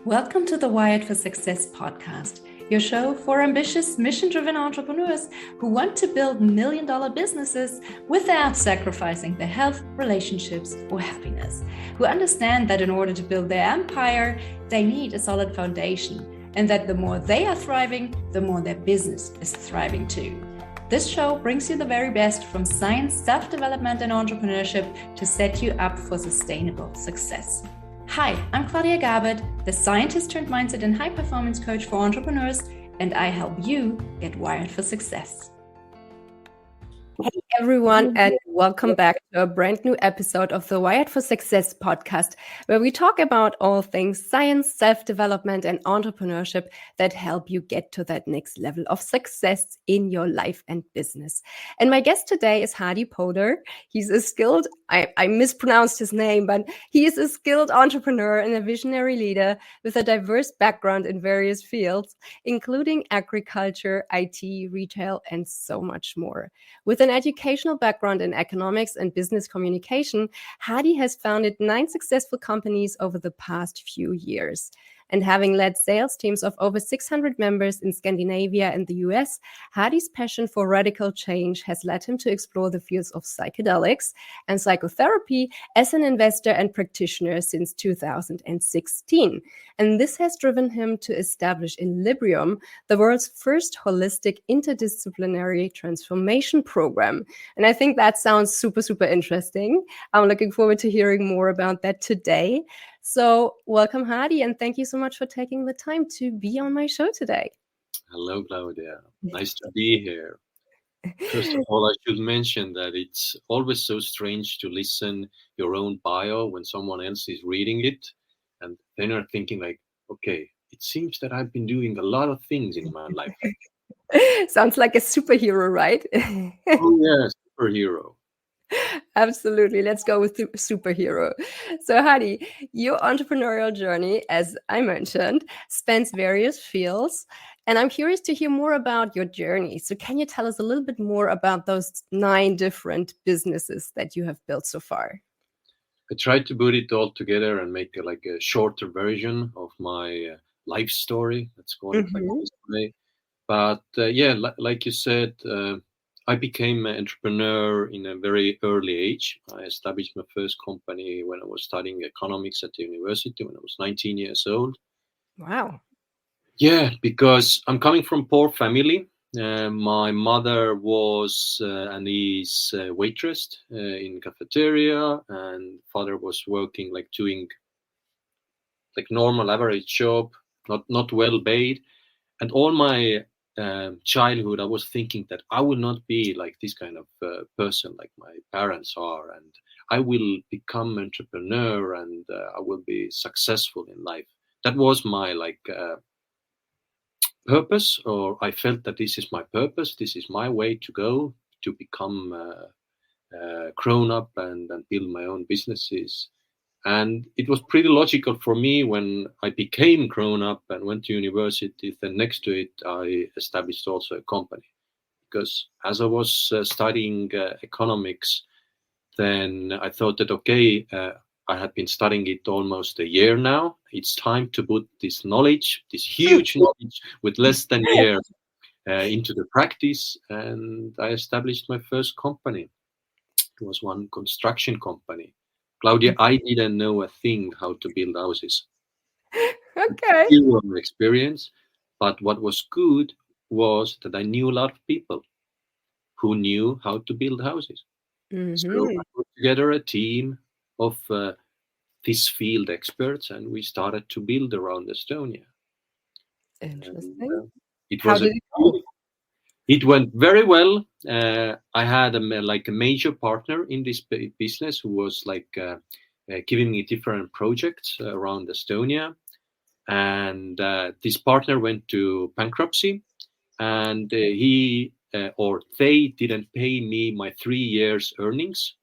Welcome to the Wired for Success podcast, your show for ambitious, mission-driven entrepreneurs who want to build million-dollar businesses without sacrificing their health, relationships, or happiness, who understand that in order to build their empire, they need a solid foundation, and that the more they are thriving, the more their business is thriving too. This show brings you the very best from science, self-development, and entrepreneurship to set you up for sustainable success. Hi, I'm Claudia Garbutt, the scientist turned mindset and high-performance coach for entrepreneurs, and I help you get wired for success. Hey everyone, and welcome back to a brand new episode of the Wired for Success podcast, where we talk about all things science, self-development, and entrepreneurship that help you get to that next level of success in your life and business. And my guest today is Hardi Põder. He's a skilled, I mispronounced his name, but he is a skilled entrepreneur and a visionary leader with a diverse background in various fields, including agriculture, IT, retail, and so much more. With an educational background in economics and business communication, Hardi has founded 9 successful companies over the past few years. And having led sales teams of over 600 members in Scandinavia and the US, Hardi's passion for radical change has led him to explore the fields of psychedelics and psychotherapy as an investor and practitioner since 2016. And this has driven him to establish Inlibrium, the world's first holistic interdisciplinary transformation program. And I think that sounds super, super interesting. I'm looking forward to hearing more about that today. So welcome, Hardi, and thank you so much for taking the time to be on my show today. Hello, Claudia. Nice to be here. First of all, I should mention that it's always so strange to listen your own bio when someone else is reading it, and then you're thinking like, okay, it seems that I've been doing a lot of things in my life. Sounds like a superhero, right? Oh, yeah, superhero. Absolutely. Let's go with superhero. So, Hardi, your entrepreneurial journey, as I mentioned, spans various fields. And I'm curious to hear more about your journey. So can you tell us a little bit more about those 9 different businesses that you have built so far? I tried to put it all together and make a shorter version of my life story. Let's call it like this way. But like you said, I became an entrepreneur in a very early age. I established my first company when I was studying economics at the university when I was 19 years old. Wow. Yeah, because I'm coming from a poor family. My mother was and is a waitress in cafeteria, and father was working doing normal average job, not well paid. And all my childhood, I was thinking that I will not be like this kind of person like my parents are, and I will become entrepreneur and I will be successful in life. That was my purpose, or I felt that this is my purpose. This is my way to go to become grown up and build my own businesses. And it was pretty logical for me when I became grown up and went to university. Then next to it, I established also a company. Because as I was studying economics, then I thought that, okay, I had been studying it almost a year now. It's time to put this knowledge, this huge knowledge with less than a year into the practice. And I established my first company. It was one construction company. Claudia, I didn't know a thing how to build houses. Okay. Zero experience, but what was good was that I knew a lot of people who knew how to build houses. So I put together a team of this field experts, and we started to build around Estonia. Interesting. How did it go? It went very well. I had a major partner in this business who was giving me different projects around Estonia. And this partner went to bankruptcy, and they didn't pay me my 3 years earnings.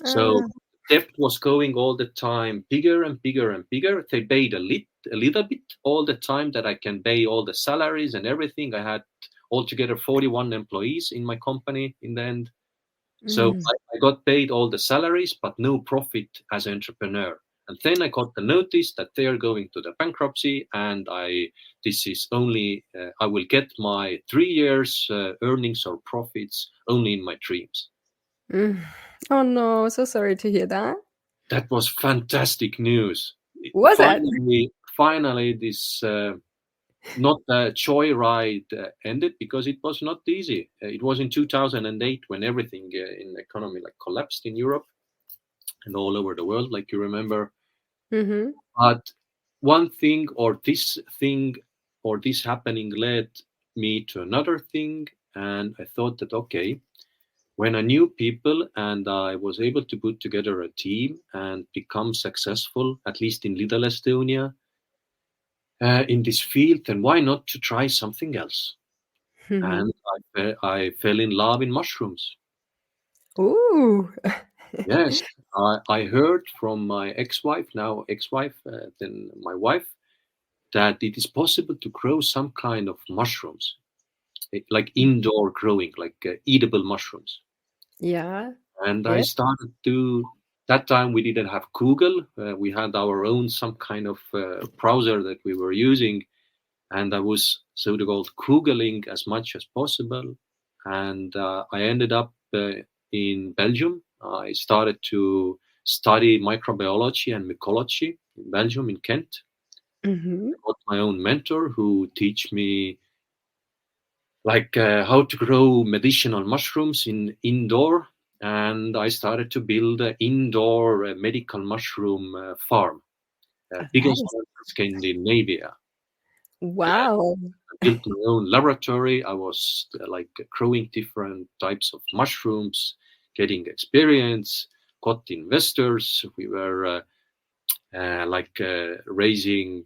So debt was going all the time bigger and bigger and bigger. They paid a little bit all the time that I can pay all the salaries and everything. I had altogether 41 employees in my company in the end. So I got paid all the salaries, but no profit as an entrepreneur. And then I got the notice that they are going to the bankruptcy, and this is only I will get my 3 years earnings or profits only in my dreams. Oh no, so sorry to hear that. That was fantastic news. Was Finally, this not a joyride ended, because it was not easy. It was in 2008 when everything in the economy collapsed in Europe and all over the world, like you remember. Mm-hmm. But one thing or this happening led me to another thing, and I thought that, okay, when I knew people and I was able to put together a team and become successful, at least in Little Estonia, in this field, then why not to try something else? Mm-hmm. And I fell in love in mushrooms. Ooh. Yes, I heard from my ex-wife, then my wife, that it is possible to grow some kind of mushrooms, like indoor growing, like eatable mushrooms. Yeah. And Yeah. I started to. That time we didn't have Google. We had our own some kind of browser that we were using, and I was so-called Googling as much as possible. And I ended up in Belgium. I started to study microbiology and mycology in Belgium, in Kent. Mm-hmm. I got my own mentor who teach me how to grow medicinal mushrooms in indoor, and I started to build an indoor medical mushroom farm, biggest one in Scandinavia. Wow. I built my own laboratory. I was growing different types of mushrooms, getting experience, got investors. We were raising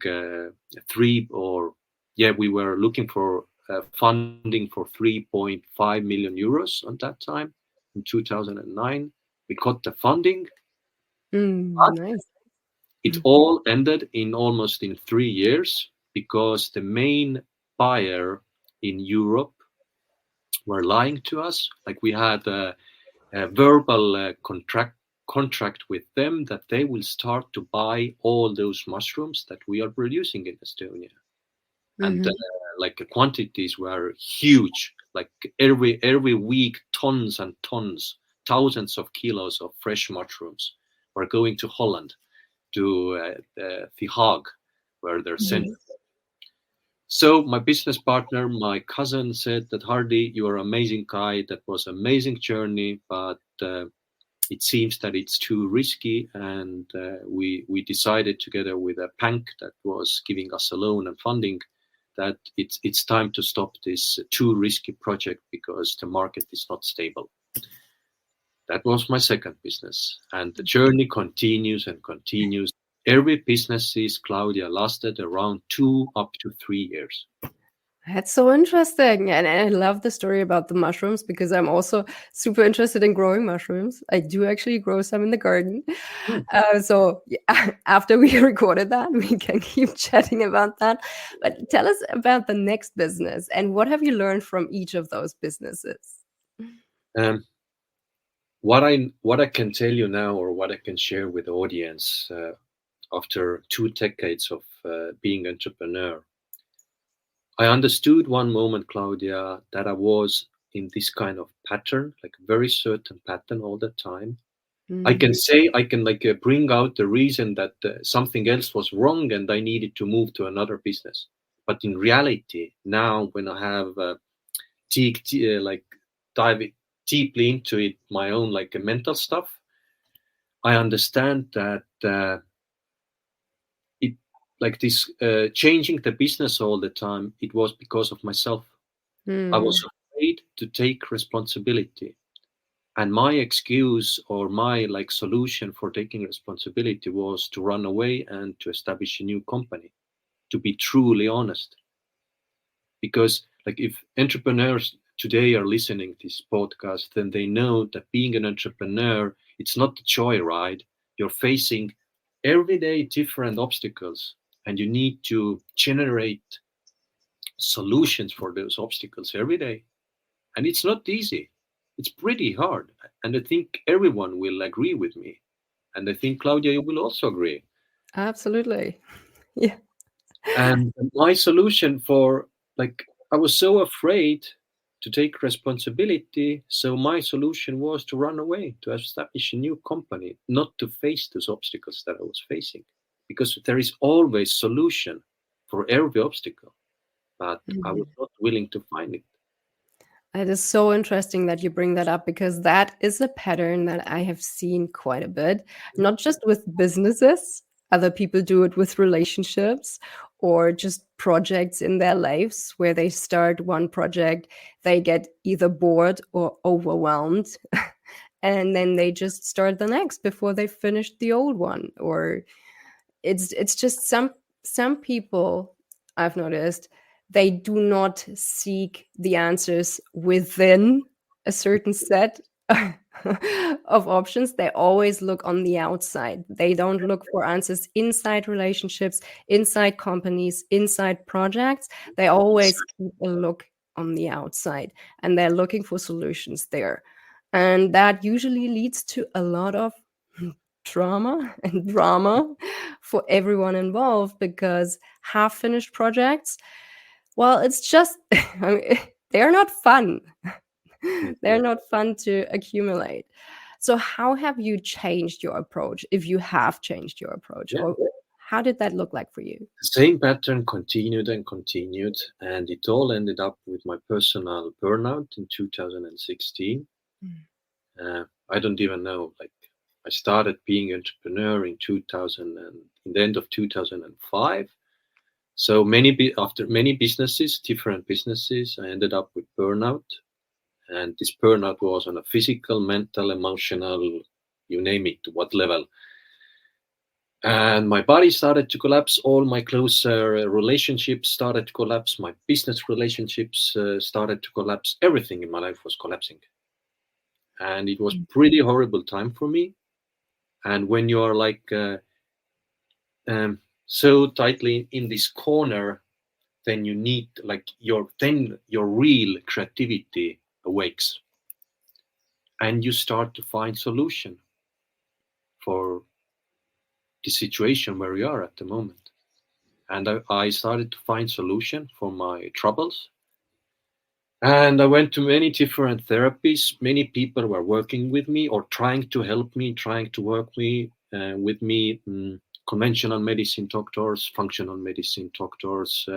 we were looking for funding for 3.5 million euros at that time in 2009. We got the funding. Nice. It all ended almost in 3 years, because the main buyer in Europe were lying to us. Like, we had a verbal contract with them that they will start to buy all those mushrooms that we are producing in Estonia. And the quantities were huge. Like every week, tons and tons, thousands of kilos of fresh mushrooms were going to Holland, to The Hague, where they're sent. So my business partner, my cousin, said that, Hardi, you are an amazing guy. That was an amazing journey, but it seems that it's too risky. And we decided, together with a bank that was giving us a loan and funding, that it's time to stop this too risky project, because the market is not stable. That was my second business, and the journey continues and continues. Every business, Claudia, lasted around 2 up to 3 years. That's so interesting. And I love the story about the mushrooms, because I'm also super interested in growing mushrooms. I do actually grow some in the garden. So after we recorded that, we can keep chatting about that. But tell us about the next business, and what have you learned from each of those businesses? What I can tell you now, or what I can share with the audience, after 2 decades of being entrepreneur, I understood one moment, Claudia, that I was in this kind of pattern, like a very certain pattern all the time. I can bring out the reason that something else was wrong and I needed to move to another business. But in reality, now when I have dive deeply into it, my own mental stuff, I understand that changing the business all the time, it was because of myself. I was afraid to take responsibility, and my excuse, or my solution for taking responsibility, was to run away and to establish a new company, to be truly honest. Because if entrepreneurs today are listening to this podcast, then they know that being an entrepreneur, it's not a joyride. You're facing everyday different obstacles, and you need to generate solutions for those obstacles every day. And it's not easy. It's pretty hard. And I think everyone will agree with me. And I think, Claudia, you will also agree Absolutely. Yeah. And my solution for, like, I was so afraid to take responsibility. So my solution was to run away, to establish a new company, not to face those obstacles that I was facing, because there is always solution for every obstacle, but I was not willing to find it. It is so interesting that you bring that up, because that is a pattern that I have seen quite a bit, not just with businesses. Other people do it with relationships or just projects in their lives, where they start one project, they get either bored or overwhelmed, and then they just start the next before they finished the old one. Or it's just some people, I've noticed, they do not seek the answers within a certain set of options. They always look on the outside. They don't look for answers inside relationships, inside companies, inside projects. They always keep a look on the outside, and they're looking for solutions there. And that usually leads to a lot of trauma and drama for everyone involved, because half-finished projects, well, it's just I mean, they're not fun. They're not fun to accumulate. So how have you changed your approach, if you have changed your approach? Yeah. Or how did that look like for you? The same pattern continued and continued, and it all ended up with my personal burnout in 2016. I don't even know, like, I started being an entrepreneur in 2000 and in the end of 2005. So after many businesses, different businesses, I ended up with burnout. And this burnout was on a physical, mental, emotional, you name it, what level. And my body started to collapse. All my closer relationships started to collapse. My business relationships started to collapse. Everything in my life was collapsing. And it was pretty horrible time for me. And when you are like so tightly in this corner, then you need, like, your real creativity awakes, and you start to find solution for the situation where you are at the moment. And I started to find solution for my troubles. And I went to many different therapies. Many people were working with me or trying to help me, trying to work with me. Conventional medicine doctors, functional medicine doctors,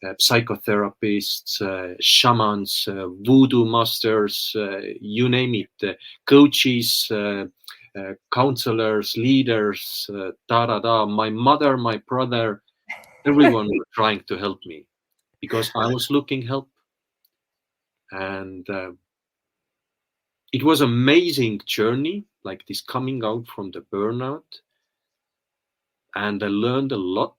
psychotherapists, shamans, voodoo masters, you name it, coaches, counselors, leaders, my mother, my brother, everyone were trying to help me because I was looking help. And it was an amazing journey, like this coming out from the burnout. And I learned a lot,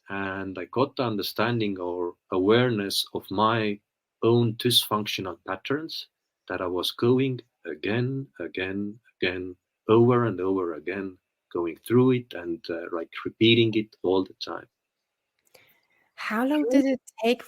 and I got the understanding or awareness of my own dysfunctional patterns that I was going again, over and over again, going through it and like repeating it all the time. How long did it take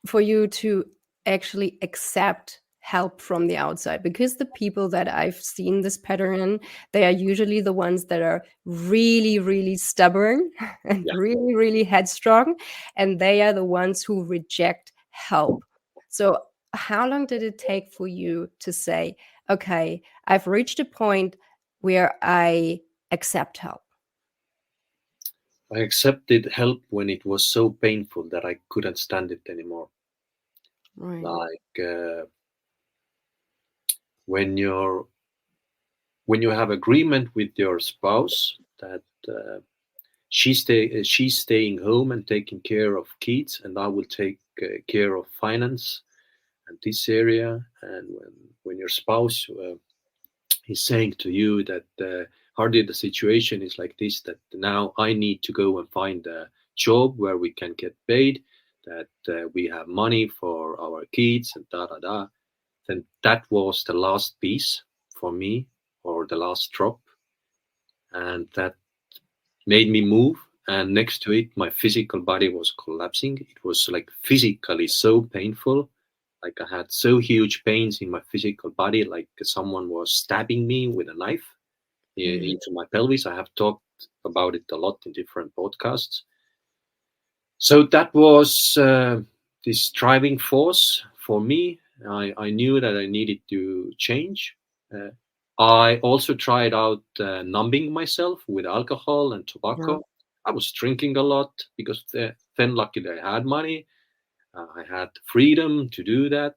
for you to actually accept help from the outside? Because the people that I've seen this pattern in, they are usually the ones that are really, really stubborn and really, really headstrong, and they are the ones who reject help. So how long did it take for you to say, okay, I've reached a point where I accept help? I accepted help when it was so painful that I couldn't stand it anymore. Right. Like when you have agreement with your spouse that she's staying home and taking care of kids, and I will take care of finance and this area. And when your spouse is saying to you that Hardi, the situation is like this, that now I need to go and find a job where we can get paid, that we have money for our kids and then that was the last piece for me, or the last drop. And that made me move. And next to it, my physical body was collapsing. It was like physically so painful. Like I had so huge pains in my physical body, like someone was stabbing me with a knife into my pelvis. I have talked about it a lot in different podcasts. So that was this driving force for me. I knew that I needed to change. I also tried out numbing myself with alcohol and tobacco. I was drinking a lot because then luckily I had money. I had freedom to do that.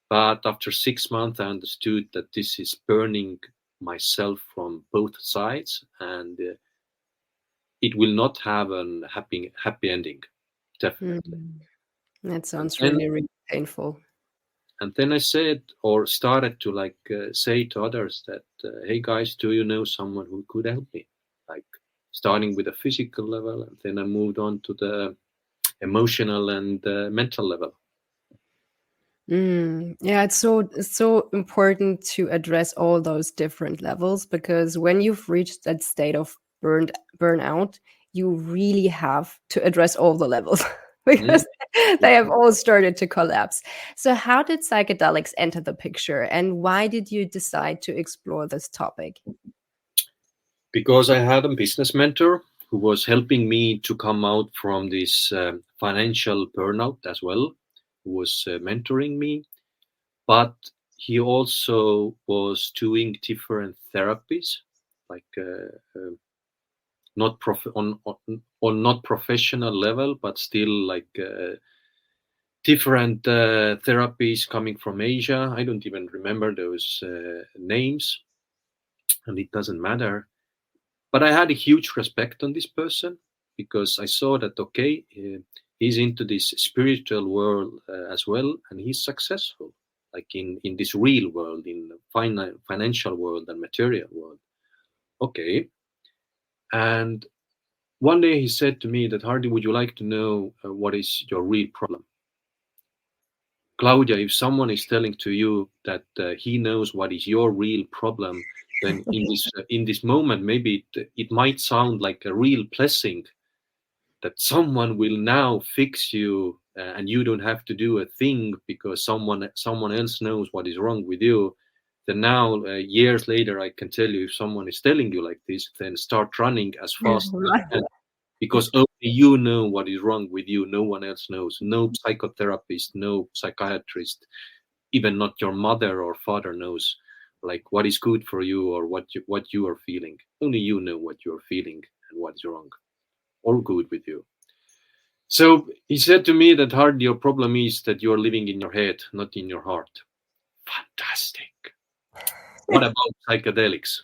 But after 6 months, I understood that this is burning myself from both sides, and it will not have a happy ending, definitely. That sounds really painful. And then I said, or started to say to others that, hey guys, do you know someone who could help me? Like starting with a physical level, and then I moved on to the emotional and mental level. Yeah, it's so important to address all those different levels, because when you've reached that state of burnout, you really have to address all the levels because they have all started to collapse. So how did psychedelics enter the picture, and why did you decide to explore this topic? Because I had a business mentor who was helping me to come out from this financial burnout as well, who was mentoring me. But he also was doing different therapies, like not not professional level, but still like different therapies coming from Asia. I don't even remember those names, and it doesn't matter. But I had a huge respect on this person because I saw that, okay, he's into this spiritual world as well, and he's successful, like in this real world, in the financial world and material world. Okay. And one day he said to me that, Hardi, would you like to know what is your real problem? Claudia, if someone is telling to you that he knows what is your real problem, then in this moment, maybe it might sound like a real blessing that someone will now fix you and you don't have to do a thing because someone else knows what is wrong with you. Then now, years later, I can tell you, if someone is telling you like this, then start running as fast as you can, because only you know what is wrong with you. No one else knows. No psychotherapist, no psychiatrist, even not your mother or father knows like what is good for you or what you are feeling. Only you know what you're feeling and what's wrong or good with you. So he said to me that, Hardi, your problem is that you're living in your head, not in your heart. Fantastic. What about psychedelics?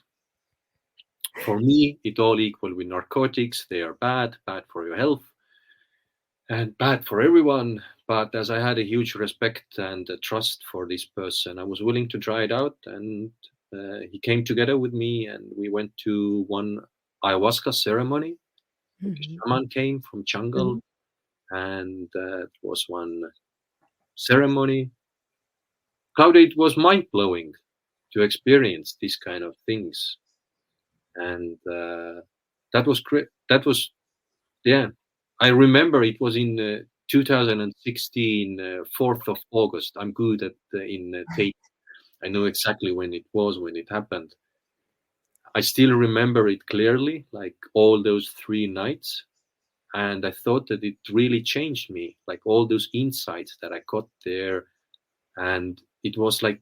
For me, it all equal with narcotics. They are bad for your health and bad for everyone. But as I had a huge respect and trust for this person, I was willing to try it out. And he came together with me, and we went to one ayahuasca ceremony. The shaman came from jungle, and it was one ceremony. Claudia, it was mind-blowing to experience these kind of things. And that was great. That was, yeah. I remember it was in 2016, 4th of August. I'm good at in date. I know exactly when it was, when it happened. I still remember it clearly, like all those 3 nights. And I thought that it really changed me, like all those insights that I got there. And it was like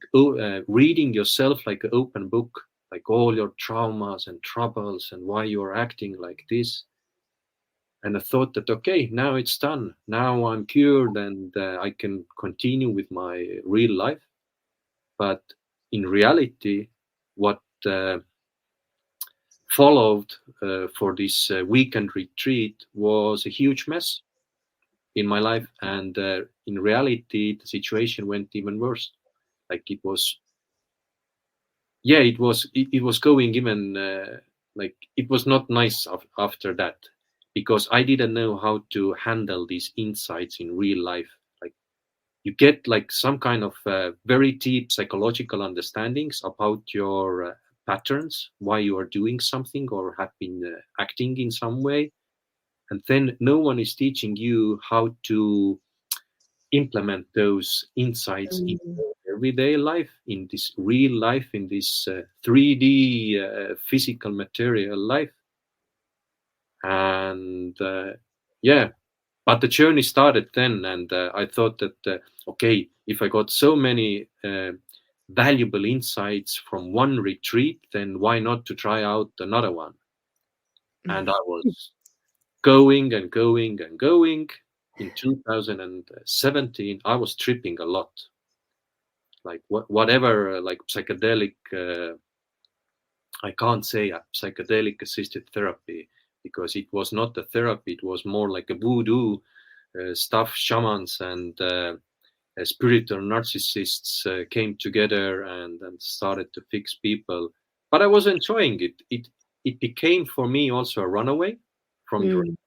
reading yourself like an open book, like all your traumas and troubles and why you're acting like this. And I thought that, okay, now it's done. Now I'm cured and I can continue with my real life. But in reality, what followed for this weekend retreat was a huge mess in my life. And in reality, the situation went even worse. Like it was going even like it was not nice after that, because I didn't know how to handle these insights in real life. Like you get like some kind of very deep psychological understandings about your patterns, why you are doing something or have been acting in some way, and then no one is teaching you how to implement those insights in everyday life, in this real life, in this 3D physical material life. And but the journey started then, and I thought that okay, if I got so many valuable insights from one retreat, then why not to try out another one? And I was going and going and going. In 2017, I was tripping a lot, like whatever, like psychedelic. I can't say a psychedelic-assisted therapy, because it was not a therapy. It was more like a voodoo stuff. Shamans and spiritual narcissists came together and started to fix people. But I was enjoying it. It became for me also a runaway from reality.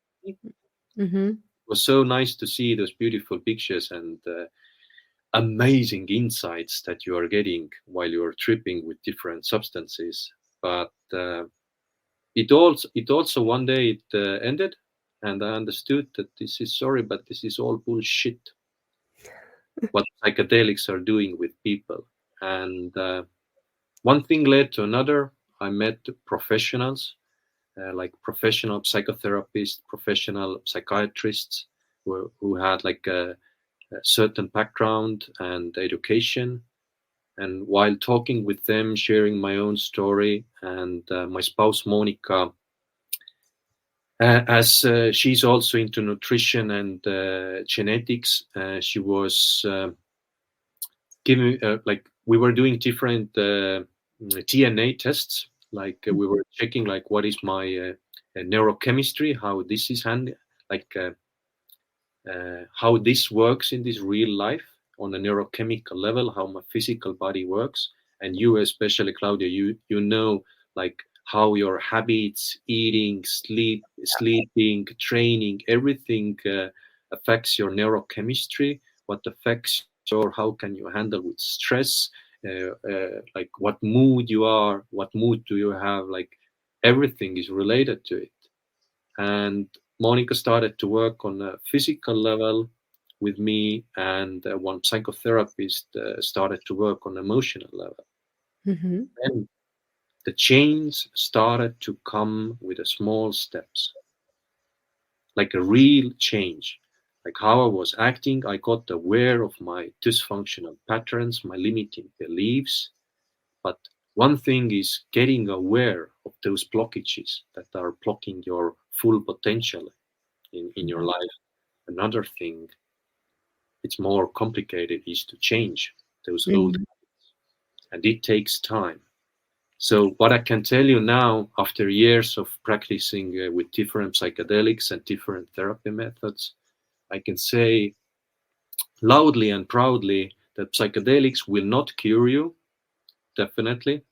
It was so nice to see those beautiful pictures and amazing insights that you are getting while you are tripping with different substances. But it also one day it ended, and I understood that this is all bullshit. What psychedelics are doing with people. And one thing led to another. I met professionals, like professional psychotherapists, professional psychiatrists who had like a certain background and education. And while talking with them, sharing my own story, and my spouse Monica, as she's also into nutrition and genetics, she was giving like we were doing different DNA tests. Like we were checking like what is my neurochemistry, how this is like how this works in this real life on a neurochemical level, how my physical body works. And you, especially Claudia, you know like how your habits, eating, sleeping, training, everything affects your neurochemistry. What affects your, how can you handle with stress? Like what mood you are, what mood do you have? Like everything is related to it. And Monica started to work on a physical level with me, and one psychotherapist started to work on emotional level. And the change started to come with a small steps, like a real change, like how I was acting. I got aware of my dysfunctional patterns, my limiting beliefs. But one thing is getting aware of those blockages that are blocking your full potential in your life. Another thing, it's more complicated, is to change those old habits, and it takes time. So what I can tell you now, after years of practicing with different psychedelics and different therapy methods, I can say loudly and proudly that psychedelics will not cure you, definitely.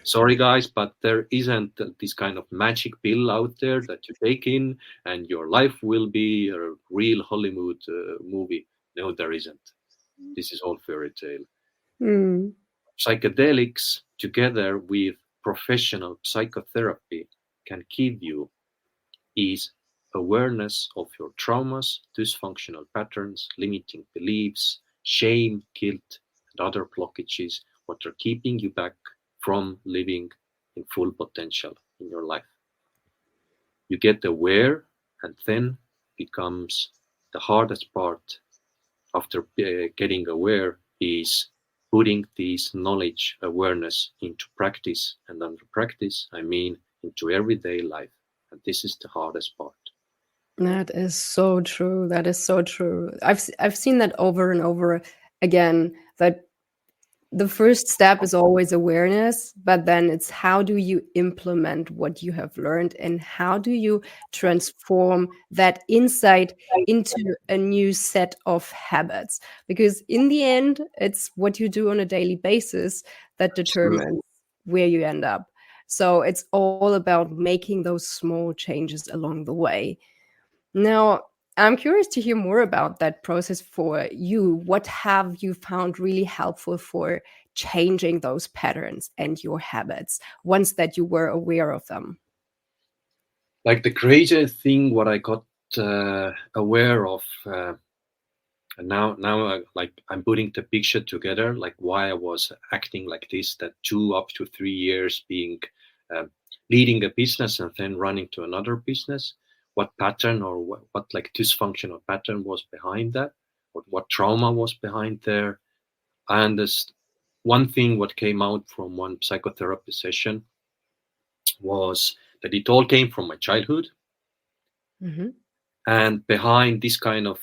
Sorry guys, but there isn't this kind of magic pill out there that you take in and your life will be a real Hollywood movie. No, there isn't. This is all fairy tale. Psychedelics together with professional psychotherapy can give you is awareness of your traumas, dysfunctional patterns, limiting beliefs, shame, guilt, and other blockages, what are keeping you back from living in full potential in your life. You get aware, and then becomes the hardest part after getting aware is putting this knowledge, awareness into practice. And under practice, I mean into everyday life. And this is the hardest part. That is so true. That is so true. I've seen that over and over again, that the first step is always awareness, but then it's how do you implement what you have learned, and how do you transform that insight into a new set of habits? Because in the end, it's what you do on a daily basis that determines where you end up. So it's all about making those small changes along the way. Now, I'm curious to hear more about that process for you. What have you found really helpful for changing those patterns and your habits once that you were aware of them? Like the craziest thing, what I got aware of, and now like I'm putting the picture together, like why I was acting like this, that 2 up to 3 years being leading a business and then running to another business, what pattern or what like dysfunctional pattern was behind that, or what trauma was behind there. And one thing what came out from one psychotherapy session was that it all came from my childhood. Mm-hmm. And behind this kind of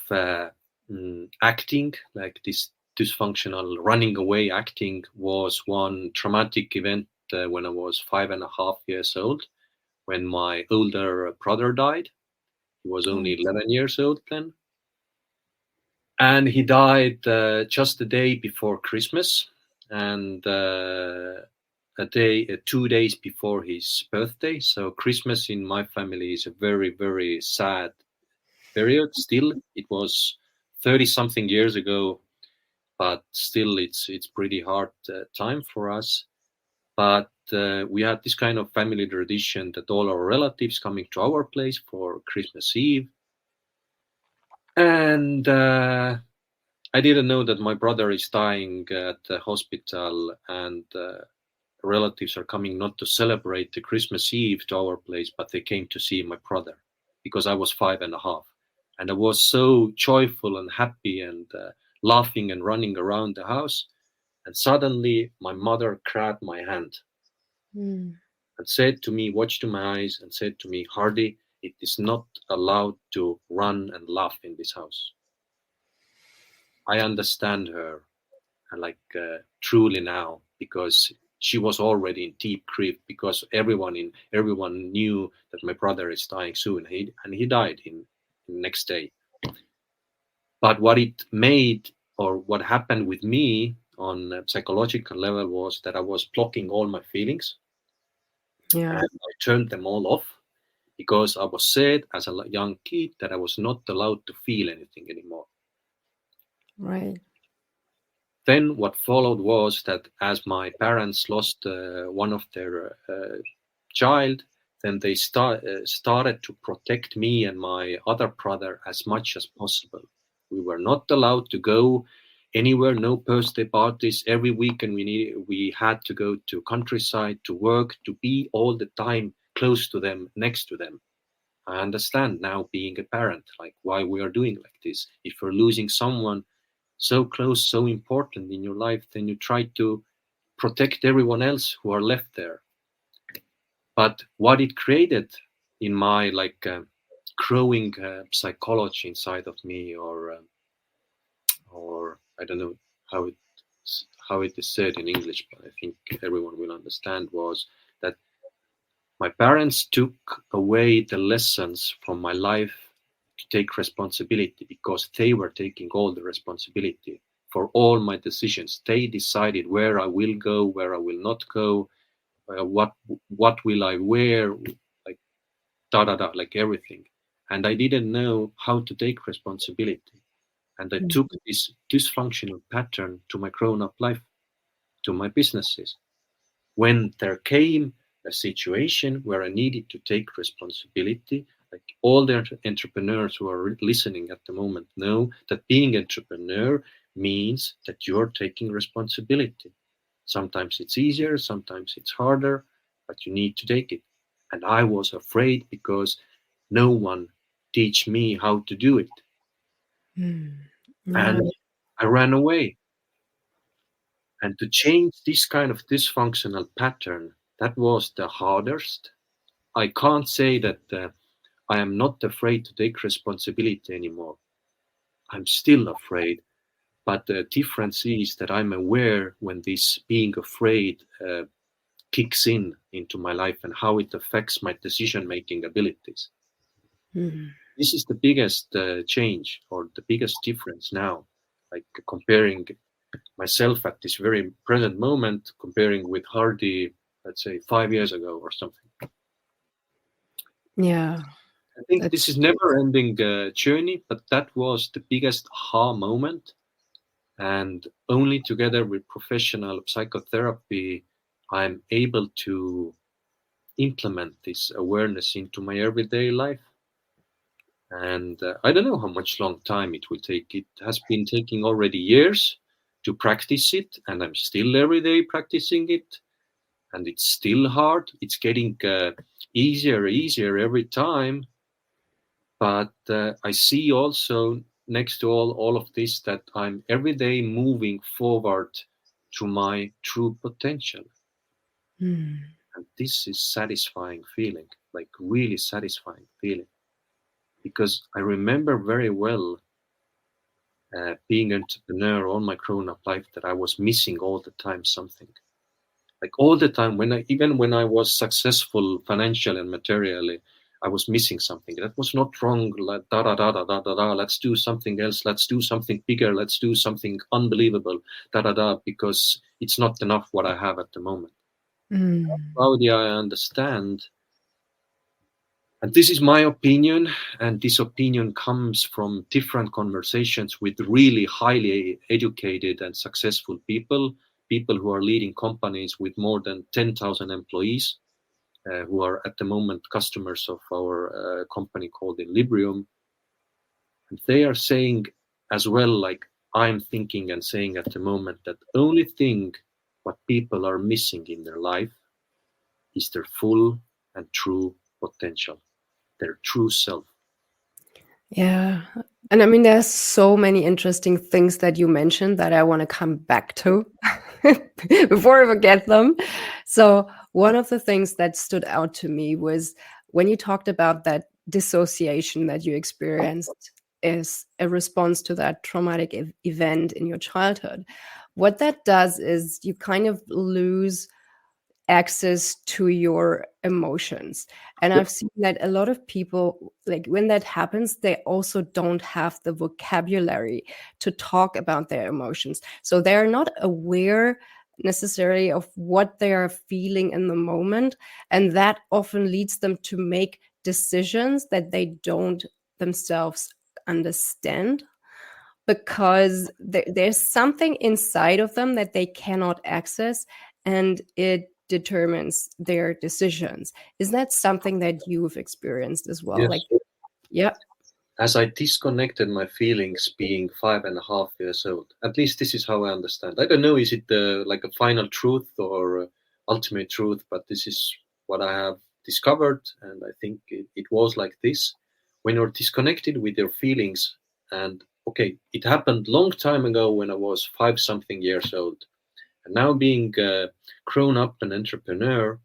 acting, like this dysfunctional running away acting, was one traumatic event when I was 5.5 years old, when my older brother died. He was only 11 years old then. And he died just the day before Christmas, and 2 days before his birthday. So Christmas in my family is a very, very sad period. Still, it was 30-something years ago, but still it's pretty hard time for us. But we had this kind of family tradition that all our relatives coming to our place for Christmas Eve. And I didn't know that my brother is dying at the hospital, and relatives are coming not to celebrate the Christmas Eve to our place, but they came to see my brother, because I was 5.5. And I was so joyful and happy and laughing and running around the house. And suddenly my mother grabbed my hand and said to me, watched to my eyes, and said to me, Hardi, it is not allowed to run and laugh in this house. I understand her, like truly now, because she was already in deep grief, because everyone knew that my brother is dying soon, and he died in the next day. But what it made, or what happened with me on a psychological level, was that I was blocking all my feelings. Yeah. And I turned them all off, because I was said as a young kid that I was not allowed to feel anything anymore. Right. Then what followed was that as my parents lost one of their child, then they started to protect me and my other brother as much as possible. We were not allowed to go anywhere, no birthday parties. Every weekend we had to go to countryside to work, to be all the time close to them, next to them. I understand now, being a parent, like why we are doing like this. If you're losing someone so close, so important in your life, then you try to protect everyone else who are left there. But what it created in my growing psychology inside of me, or I don't know how it is said in English, but I think everyone will understand, was that my parents took away the lessons from my life to take responsibility, because they were taking all the responsibility for all my decisions. They decided where I will go, where I will not go, what will I wear, like like everything. And I didn't know how to take responsibility. And I took this dysfunctional pattern to my grown-up life, to my businesses. When there came a situation where I needed to take responsibility, like all the entrepreneurs who are listening at the moment know that being an entrepreneur means that you're taking responsibility. Sometimes it's easier, sometimes it's harder, but you need to take it. And I was afraid, because no one teach me how to do it. And I ran away. And to change this kind of dysfunctional pattern, that was the hardest. I can't say that I am not afraid to take responsibility anymore. I'm still afraid, but the difference is that I'm aware when this being afraid kicks into my life, and how it affects my decision-making abilities. This is the biggest change, or the biggest difference now, like comparing myself at this very present moment, comparing with Hardi, let's say 5 years ago or something. Yeah. I think this is never-ending journey, but that was the biggest aha moment. And only together with professional psychotherapy, I'm able to implement this awareness into my everyday life. And I don't know how much long time it will take. It has been taking already years to practice it, and I'm still every day practicing it. and it's still hard. It's getting easier every time. But I see also next to all of this that I'm every day moving forward to my true potential. And this is satisfying feeling, like really satisfying feeling. Because I remember very well being an entrepreneur all my grown-up life that I was missing all the time something. Like all the time, even when I was successful financially and materially, I was missing something. That was not wrong. Like, da da da da da da da. Let's do something else. Let's do something bigger. Let's do something unbelievable. Da da da. Because it's not enough what I have at the moment. Claudia, I understand. And this is my opinion, and this opinion comes from different conversations with really highly educated and successful people who are leading companies with more than 10,000 employees, who are at the moment customers of our company called Inlibrium. And they are saying as well, like I'm thinking and saying at the moment, that the only thing what people are missing in their life is their full and true potential. Their true self. Yeah. And I mean, there's so many interesting things that you mentioned that I want to come back to before I forget them. So one of the things that stood out to me was when you talked about that dissociation that you experienced as a response to that traumatic event in your childhood. What that does is you kind of lose access to your emotions. And I've seen that a lot of people, like when that happens, they also don't have the vocabulary to talk about their emotions. So they're not aware necessarily of what they are feeling in the moment. And that often leads them to make decisions that they don't themselves understand, because there's something inside of them that they cannot access, and it determines their decisions. Is that something that you've experienced as well? Yes. Like, yeah. As I disconnected my feelings being 5.5 years old, at least this is how I understand. I don't know, is it like a final truth or ultimate truth, but this is what I have discovered. And I think it was like this. When you're disconnected with your feelings, and okay, it happened long time ago when I was 5-something years old. And now being grown up, an entrepreneur,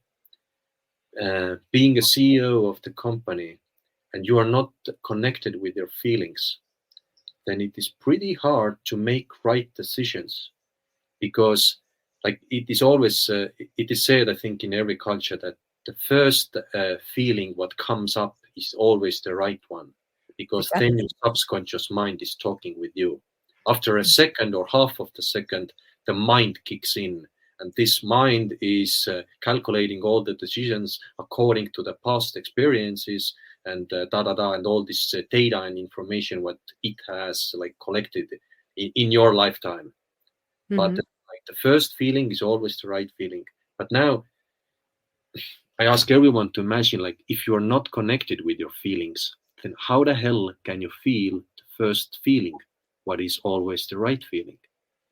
being a CEO of the company, and you are not connected with your feelings, then it is pretty hard to make right decisions. Because like it is always, it is said, I think in every culture, that the first feeling what comes up is always the right one. Because Exactly. then your subconscious mind is talking with you. After a second or half of the second, the mind kicks in. And this mind is calculating all the decisions according to the past experiences and and all this data and information what it has like collected in your lifetime. But like the first feeling is always the right feeling. But now I ask everyone to imagine, like, if you are not connected with your feelings, then how the hell can you feel the first feeling? What is always the right feeling?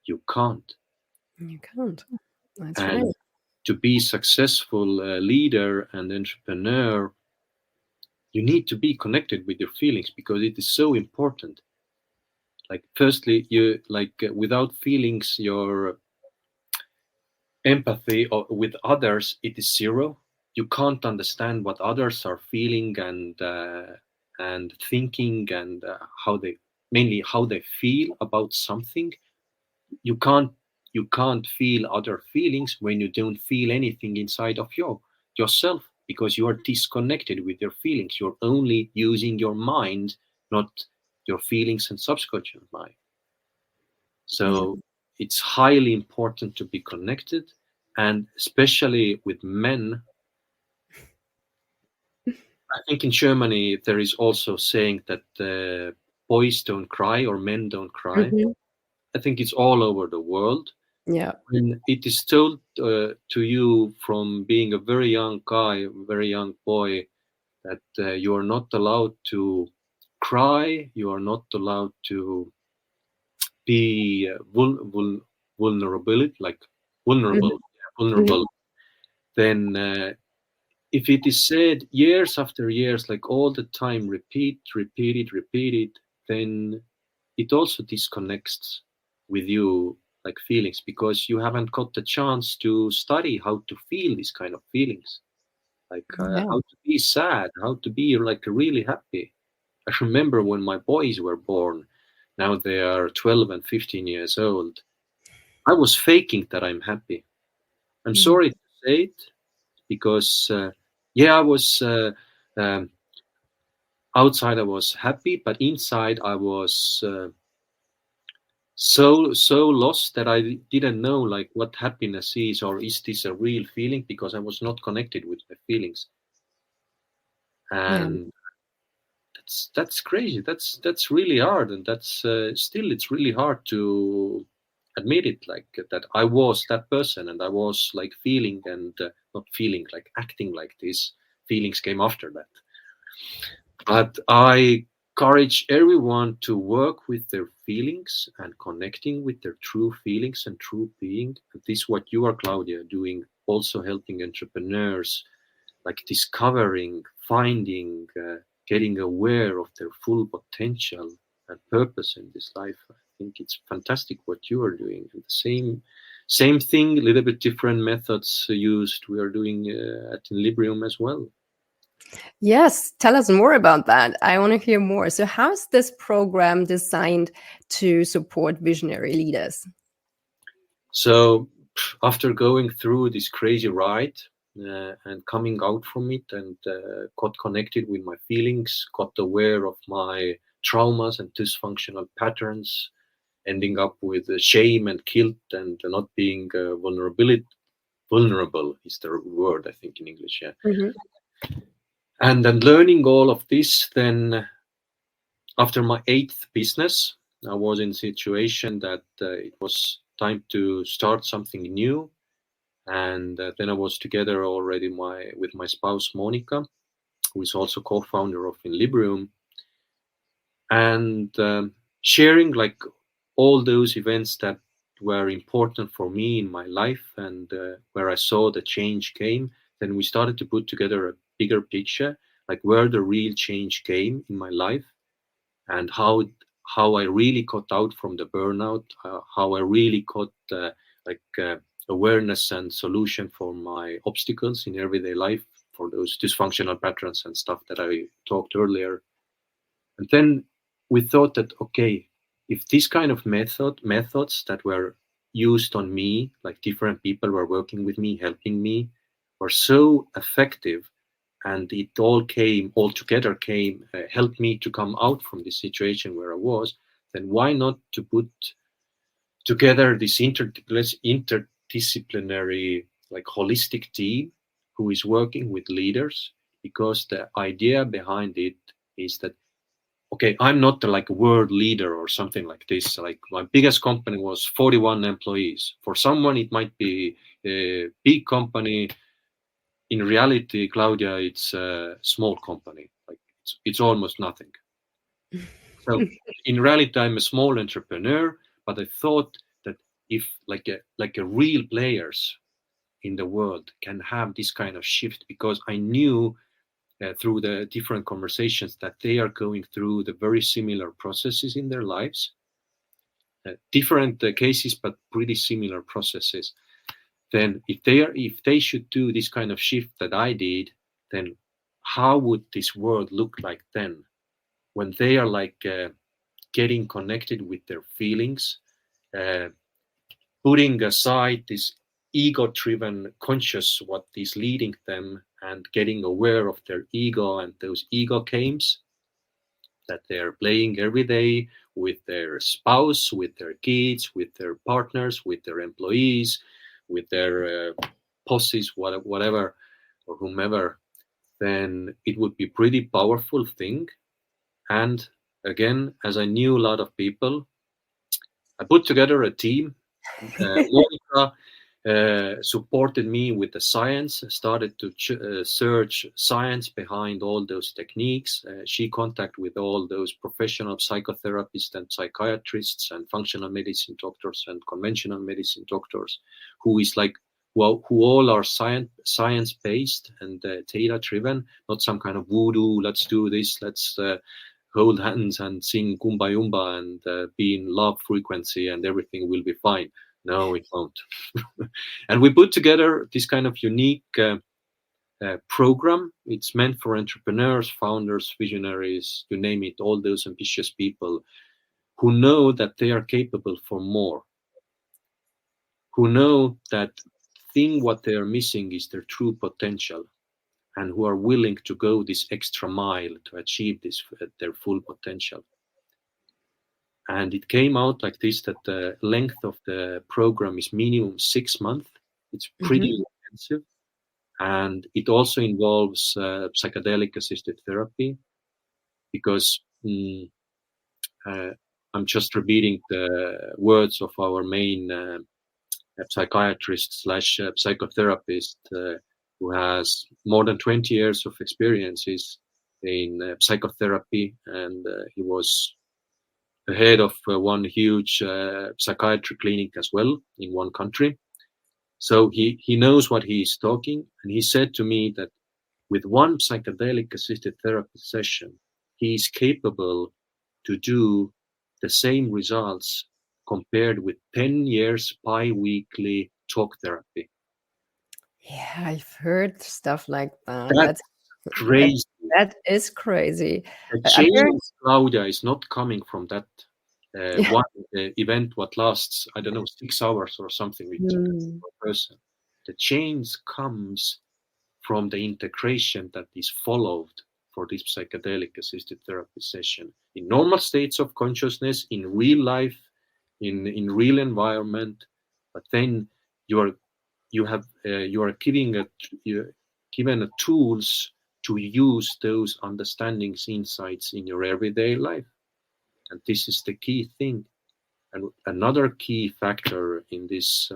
You can't. You can't. That's And right. to be successful leader and entrepreneur, you need to be connected with your feelings, because it is so important. Like, firstly, you without feelings, your empathy with others, it is zero. You can't understand what others are feeling and thinking, and how they feel about something. You can't feel other feelings when you don't feel anything inside of yourself, because you are disconnected with your feelings. You're only using your mind, not your feelings and subconscious mind. So it's highly important to be connected, and especially with men. I think in Germany there is also saying that boys don't cry or men don't cry. I think it's all over the world. Yeah. When it is told to you from being a very young guy, very young boy, that you are not allowed to cry, you are not allowed to be vulnerable, like vulnerable, vulnerable. then if it is said years after years, like all the time, repeat it, then it also disconnects with you, like feelings, because you haven't got the chance to study how to feel these kind of feelings, like how to be sad, how to be like really happy. I remember when my boys were born, now they are 12 and 15 years old, I was faking that I'm happy. I'm sorry to say it, because I was outside I was happy, but inside I was so lost that I didn't know like what happiness is, or is this a real feeling, because I was not connected with my feelings. And that's crazy. That's really hard, and that's still it's really hard to admit it, like that I was that person, and I was like feeling and not feeling, like acting like this. Feelings came after that. But I encourage everyone to work with their feelings and connecting with their true feelings and true being. And this is what you are, Claudia, doing, also helping entrepreneurs, like discovering, finding, getting aware of their full potential and purpose in this life. I think it's fantastic what you are doing. And the same thing, a little bit different methods used. We are doing at Inlibrium as well. Yes, tell us more about that. I want to hear more. So how's this program designed to support visionary leaders? So after going through this crazy ride and coming out from it, and got connected with my feelings, got aware of my traumas and dysfunctional patterns, ending up with shame and guilt and not being vulnerable is the word, I think, in English. Yeah. Mm-hmm. And then learning all of this, then after my 8th business, I was in a situation that it was time to start something new. And then I was together already with my spouse, Monica, who is also co-founder of Inlibrium, and sharing like all those events that were important for me in my life, and where I saw the change came. Then we started to put together a bigger picture, like where the real change came in my life, and how I really got out from the burnout, how I really got awareness and solution for my obstacles in everyday life, for those dysfunctional patterns and stuff that I talked earlier. And then we thought that, okay, if this kind of methods that were used on me, like different people were working with me, helping me, were so effective, and it all together helped me to come out from this situation where I was, then why not to put together this interdisciplinary, like holistic team who is working with leaders? Because the idea behind it is that, okay, I'm not like a world leader or something like this. Like my biggest company was 41 employees. For someone, it might be a big company. In reality, Claudia, it's a small company. Like it's almost nothing. So in reality, I'm a small entrepreneur, but I thought that if like a real players in the world can have this kind of shift, because I knew through the different conversations that they are going through the very similar processes in their lives, different cases, but pretty similar processes. Then if they should do this kind of shift that I did, then how would this world look like then, when they are like getting connected with their feelings, putting aside this ego-driven conscious what is leading them, and getting aware of their ego and those ego games that they're playing every day with their spouse, with their kids, with their partners, with their employees, with their bosses, whatever, or whomever, then it would be pretty powerful thing. And again, as I knew a lot of people, I put together a team. Monica supported me with the science, started to search science behind all those techniques. She contacted with all those professional psychotherapists and psychiatrists and functional medicine doctors and conventional medicine doctors, who is like who all are science-based and data-driven, not some kind of voodoo, let's do this, let's hold hands and sing Kumba Yumba and be in love frequency and everything will be fine. No, it won't. And we put together this kind of unique program. It's meant for entrepreneurs, founders, visionaries, you name it, all those ambitious people who know that they are capable for more, who know that what they are missing is their true potential, and who are willing to go this extra mile to achieve this their full potential. And it came out like this, that the length of the program is minimum 6 months. It's pretty intensive. And it also involves psychedelic-assisted therapy, because I'm just repeating the words of our main psychiatrist / psychotherapist who has more than 20 years of experiences in psychotherapy, and he was the head of one huge psychiatry clinic as well in one country. So he knows what he is talking, and he said to me that with one psychedelic-assisted therapy session, he is capable to do the same results compared with 10 years bi-weekly talk therapy. Yeah, I've heard stuff like that. That's crazy. That is crazy. The change, Claudia, is not coming from that one event what lasts, I don't know, 6 hours or something with a person. The change comes from the integration that is followed for this psychedelic-assisted therapy session in normal states of consciousness, in real life, in real environment. But then you are given tools to use those understandings, insights in your everyday life. And this is the key thing. And another key factor in this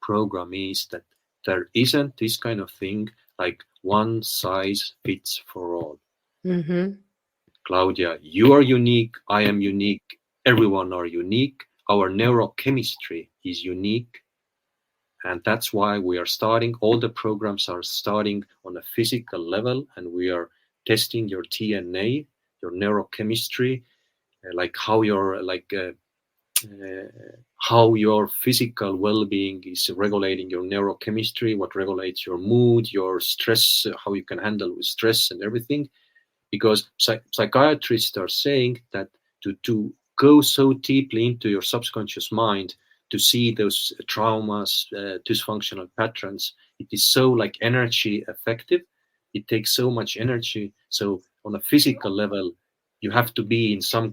program is that there isn't this kind of thing like one size fits for all. Claudia, you are unique, I am unique, everyone are unique, our neurochemistry is unique. And that's why we are starting, all the programs are starting on a physical level, and we are testing your DNA, your neurochemistry, like how your physical well-being is regulating your neurochemistry, what regulates your mood, your stress, how you can handle with stress and everything. Because psychiatrists are saying that to go so deeply into your subconscious mind, to see those traumas, dysfunctional patterns, it is so like energy effective. It takes so much energy. So on a physical level, you have to be in some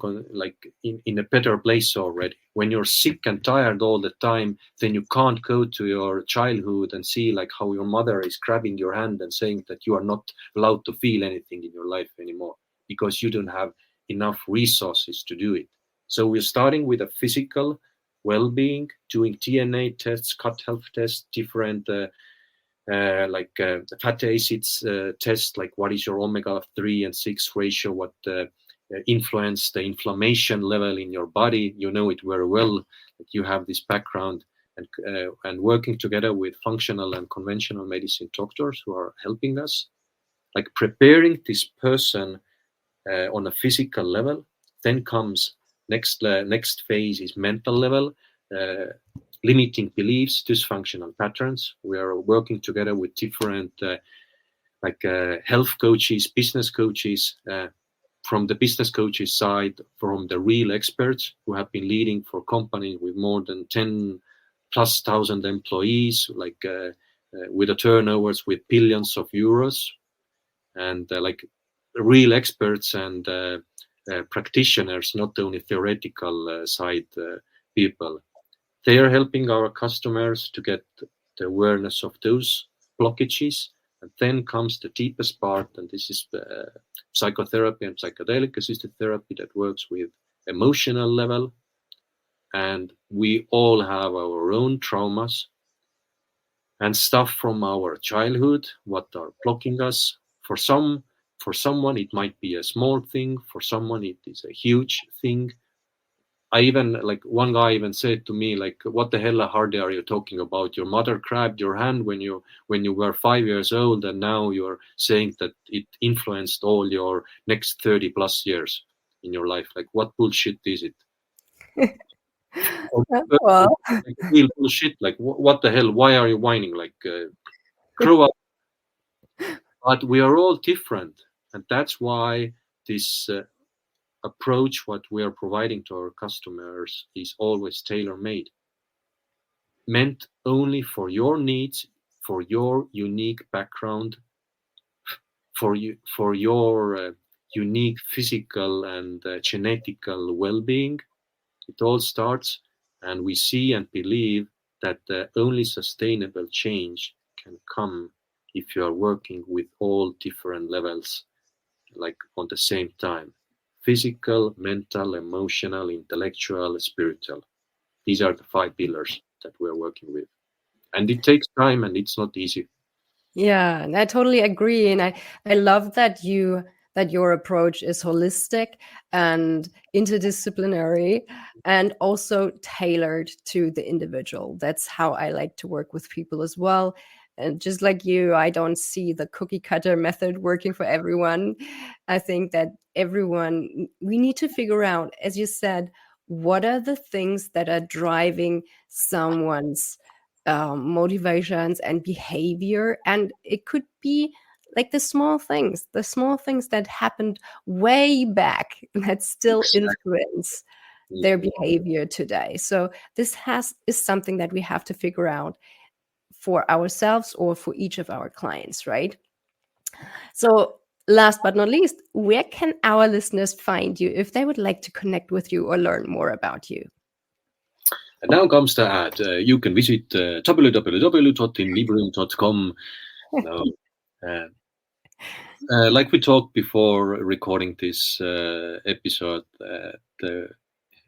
in a better place already. When you're sick and tired all the time, then you can't go to your childhood and see like how your mother is grabbing your hand and saying that you are not allowed to feel anything in your life anymore because you don't have enough resources to do it. So we're starting with a physical well-being, doing DNA tests, gut health tests, different fatty acids tests, like what is your omega-3 and 6 ratio, what influence the inflammation level in your body. You know it very well, that you have this background, and working together with functional and conventional medicine doctors who are helping us, like preparing this person on a physical level. Then comes next phase is mental level, limiting beliefs, dysfunctional patterns. We are working together with different health coaches, business coaches, from the business coaches side, from the real experts who have been leading for companies with more than 10,000+ employees, with the turnovers with billions of euros, and real experts and practitioners, not only theoretical side people. They are helping our customers to get the awareness of those blockages. And then comes the deepest part, and this is psychotherapy and psychedelic-assisted therapy that works with emotional level. And we all have our own traumas and stuff from our childhood, what are blocking us. For someone, it might be a small thing. For someone, it is a huge thing. I even, like, one guy even said to me, like, what the hell, Hardi, are you talking about? Your mother grabbed your hand when you were 5 years old, and now you're saying that it influenced all your next 30 plus years in your life. Like, what bullshit is it? Well, Like, real bullshit. Like, what the hell? Why are you whining? Like, grow up. But we are all different, and that's why this approach, what we are providing to our customers, is always tailor-made, meant only for your needs, for your unique background, for your unique physical and genetical well-being. It all starts, and we see and believe that only sustainable change can come if you are working with all different levels, like on the same time: physical, mental, emotional, intellectual, spiritual. These are the 5 pillars that we're working with, and it takes time, and it's not easy. yeah, and I totally agree. And I love that your approach is holistic and interdisciplinary and also tailored to the individual. That's how I like to work with people as well. And just like you, I don't see the cookie cutter method working for everyone. I think that we need to figure out, as you said, what are the things that are driving someone's motivations and behavior. And it could be like the small things that happened way back that still influence their behavior today. So this is something that we have to figure out for ourselves or for each of our clients, right? So last but not least, where can our listeners find you if they would like to connect with you or learn more about you? And now comes the ad. You can visit www.inlibrium.com. Now, like we talked before recording this episode,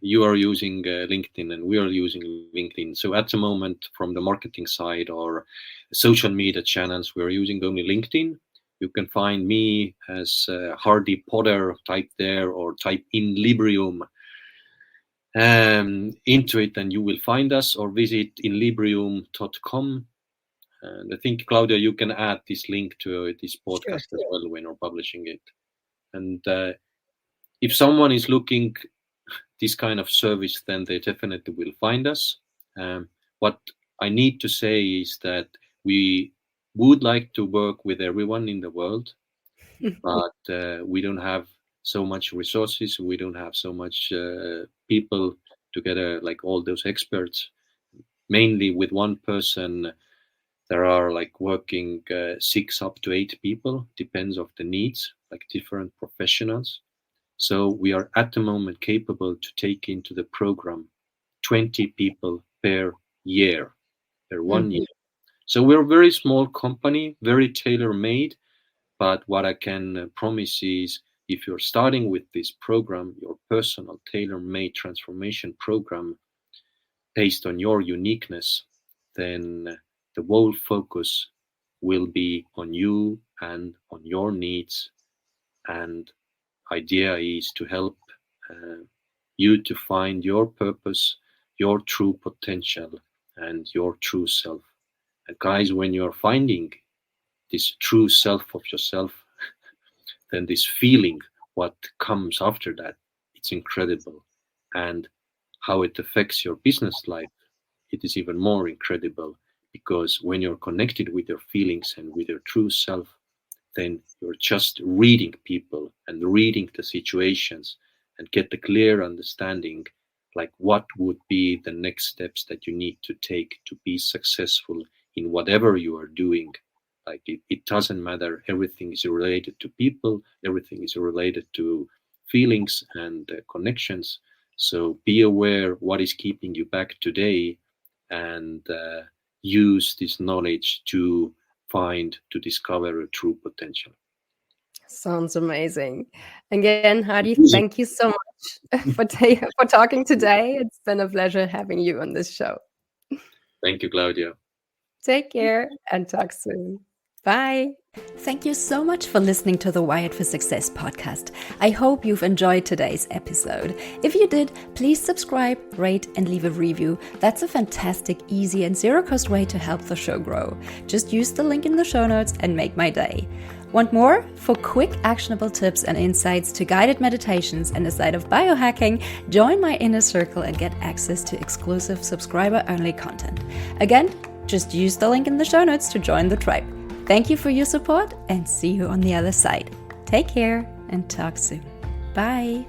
you are using LinkedIn and we are using LinkedIn. So at the moment, from the marketing side or social media channels, we are using only LinkedIn. You can find me as Hardi Põder, type there, or type Inlibrium into it and you will find us, or visit inlibrium.com. And I think, Claudia, you can add this link to this podcast as well when we're publishing it. And if someone is looking this kind of service, then they definitely will find us. What I need to say is that we would like to work with everyone in the world, but we don't have so much resources. We don't have so much people together, like all those experts. Mainly with one person, there are like working 6 up to 8 people, depends of the needs, like different professionals. So we are at the moment capable to take into the program 20 people per year, per 1 year. So we're a very small company, very tailor-made. But what I can promise is, if you're starting with this program, your personal tailor-made transformation program based on your uniqueness, then the whole focus will be on you and on your needs. And idea is to help you to find your purpose, your true potential, and your true self. And guys, when you're finding this true self of yourself, then this feeling, what comes after that, it's incredible. And how it affects your business life, it is even more incredible, because when you're connected with your feelings and with your true self, then you're just reading people and reading the situations and get the clear understanding, like what would be the next steps that you need to take to be successful in whatever you are doing. Like it doesn't matter. Everything is related to people. Everything is related to feelings and connections. So be aware what is keeping you back today, and use this knowledge to discover a true potential. Sounds amazing. Again, Hardi, thank you so much for talking today. It's been a pleasure having you on this show. Thank you, Claudia. Take care and talk soon. Bye. Thank you so much for listening to the Wired for Success podcast. I hope you've enjoyed today's episode. If you did, please subscribe, rate, and leave a review. That's a fantastic, easy, and zero-cost way to help the show grow. Just use the link in the show notes and make my day. Want more? For quick, actionable tips and insights to guided meditations and a side of biohacking, join my inner circle and get access to exclusive subscriber-only content. Again, just use the link in the show notes to join the tribe. Thank you for your support and see you on the other side. Take care and talk soon. Bye.